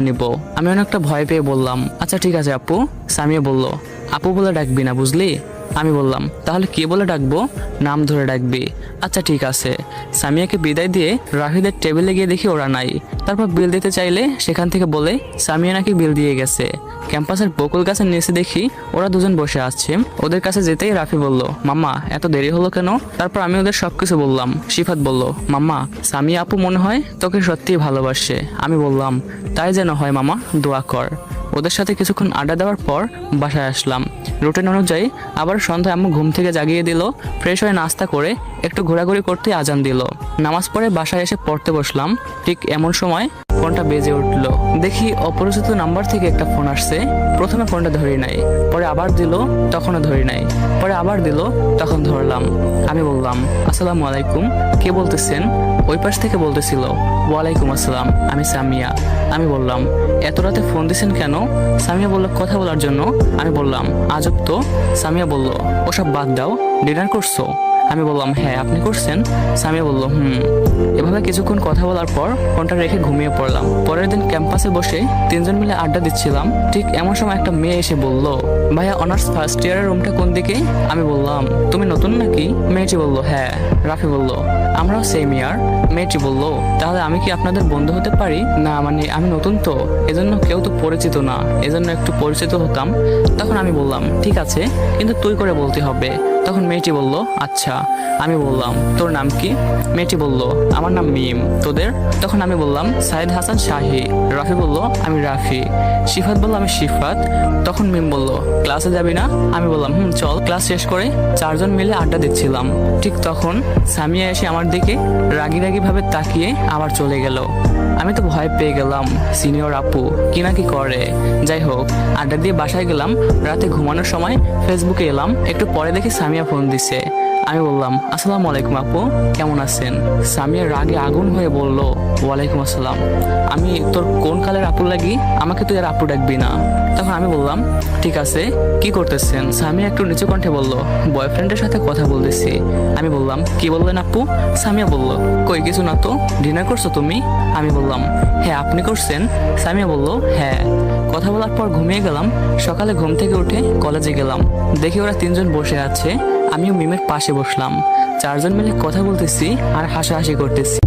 নিব। আমি অনেকটা ভয় পেয়ে বললাম, আচ্ছা ঠিক আছে আপু। সামিয়া বলল, আপু বলে ডাকবি না বুঝলি। আমি বললাম, তাহলে কি বলে ডাকবো? নাম ধরে ডাকবি। আচ্ছা ঠিক আছে। সামিয়াকে বিদায় দিয়ে রাফিদের টেবিলে গিয়ে দেখি ওরা নাই। তারপর বিল দিতে চাইলে সেখান থেকে বলে সামিয়া নাকি বিল দিয়ে গেছে। ক্যাম্পাসের বকুল গাছের নিচে দেখি ওরা দুজন বসে আছে। ওদের কাছে যেতেই রাফি বলল, মাম্মা এত দেরি হলো কেন? তারপর আমি ওদের সবকিছু বললাম। সিফাত বলল, মাম্মা সামিয়া আপু মনে হয় তোকে সত্যিই ভালোবাসে। আমি বললাম, তাই যেন হয় মামা, দোয়া কর। ওদের সাথে কিছুক্ষণ আড্ডা দেওয়ার পর বাসায় আসলাম। রুটিন অনুযায়ী আবার সন্ধ্যায় আম্মু ঘুম থেকে জাগিয়ে দিল। ফ্রেশ হয়ে নাস্তা করে একটু ঘোরাঘুরি করতে আজান দিল। নামাজ পড়ে বাসায় এসে পড়তে বসলাম। ঠিক এমন সময় ফোনটা বেজে উঠল। দেখি অপরিচিত নাম্বার থেকে একটা ফোন আসছে। প্রথমে ফোনটা ধরি নাই, পরে আবার দিল, তখনও ধরি নাই, পরে আবার দিল, তখন ধরলাম। আমি বললাম, আসসালামু আলাইকুম, কে বলতেছেন? ওই পাশ থেকে বলতেছিল, ওয়ালাইকুম আসসালাম, আমি সামিয়া। আমি বললাম, এত রাতে ফোন দিছেন কেন? সামিয়া বলল, কথা বলার জন্য। আমি বললাম, আজব তো। সামিয়া বলল, ওসব বাদ দাও, ডিনার করছো? আমি বললাম, হ্যাঁ, আপনি করছেন? সামিয়া বলল, এভাবে কিছুক্ষণ কথা বলার পর ফোনটা রেখে ঘুমিয়ে পড়লাম। পরের দিন ক্যাম্পাসে বসে তিনজন মিলে আড্ডা দিচ্ছিলাম। ঠিক এমন সময় একটা মেয়ে এসে বলল, ভাইয়া অনার্স ফার্স্ট ইয়ারের রুমটা কোন দিকে? আমি বললাম, তুমি নতুন নাকি? মেয়েটি বলল, হ্যাঁ। রাফি বলল, আমরাও সেম ইয়ার। মেয়েটি বলল, তাহলে আমি কি আপনাদের বন্ধু হতে পারি? না মানে আমি নতুন তো, এজন্য কেউ তো পরিচিত না, এজন্য একটু পরিচিত হতাম। তখন আমি বললাম, ঠিক আছে, কিন্তু তুই করে বলতে হবে। তখন মেয়েটি বলল, আচ্ছা। আমি বললাম, তোর নাম কি? মেয়েটি বলল, আমার নাম মিম। তোদের? তখন আমি বললাম, সাইদ হাসান শাহী। রাফি বলল, আমি রাফি। সিফাত বলল, আমি সিফাত। তখন মিম বলল, ক্লাসে যাবি না? আমি বললাম, চল। ক্লাস শেষ করে চারজন মিলে আড্ডা দিচ্ছিলাম। ঠিক তখন সামিয়া এসে আমার দিকে রাগি রাগি ভাবে তাকিয়ে আবার চলে গেল। আমি তো ভয় পেয়ে গেলাম, সিনিয়র আপু কি না কি করে। যাই হোক, আড্ডা দিয়ে বাসায় গেলাম। রাতে ঘুমানোর সময় ফেসবুকে এলাম। একটু পরে দেখি সামিয়া ফোন দিছে। আমি বললাম, আসসালামু আলাইকুম আপু, কেমন আছেন? সামিয়া রাগে আগুন হয়ে বলল, ওয়ালাইকুম আসসালাম। আমি তোর কোন কালের আপু লাগি? আমাকে তুই আর আপু ডাকবি না। তখন আমি বললাম, ঠিক আছে, কি করতেছেন? সামিয়া একটু নিচু কণ্ঠে বলল, বয়ফ্রেন্ডের সাথে কথা বলতেছি। আমি বললাম, কি বললেন আপু? সামিয়া বলল, কই কিছু না তো। ডিনার করছো তুমি? আমি বললাম, হ্যাঁ, আপনি করছেন? সামিয়া বলল, হ্যাঁ। কথা বলার পর ঘুমিয়ে গেলাম। সকালে ঘুম থেকে উঠে কলেজে গেলাম। দেখি ওরা তিনজন বসে আছে। আমিও মিমের পাশে বসলাম। চারজন মিলে কথা বলতেছি আর হাসাহাসি করতেছি।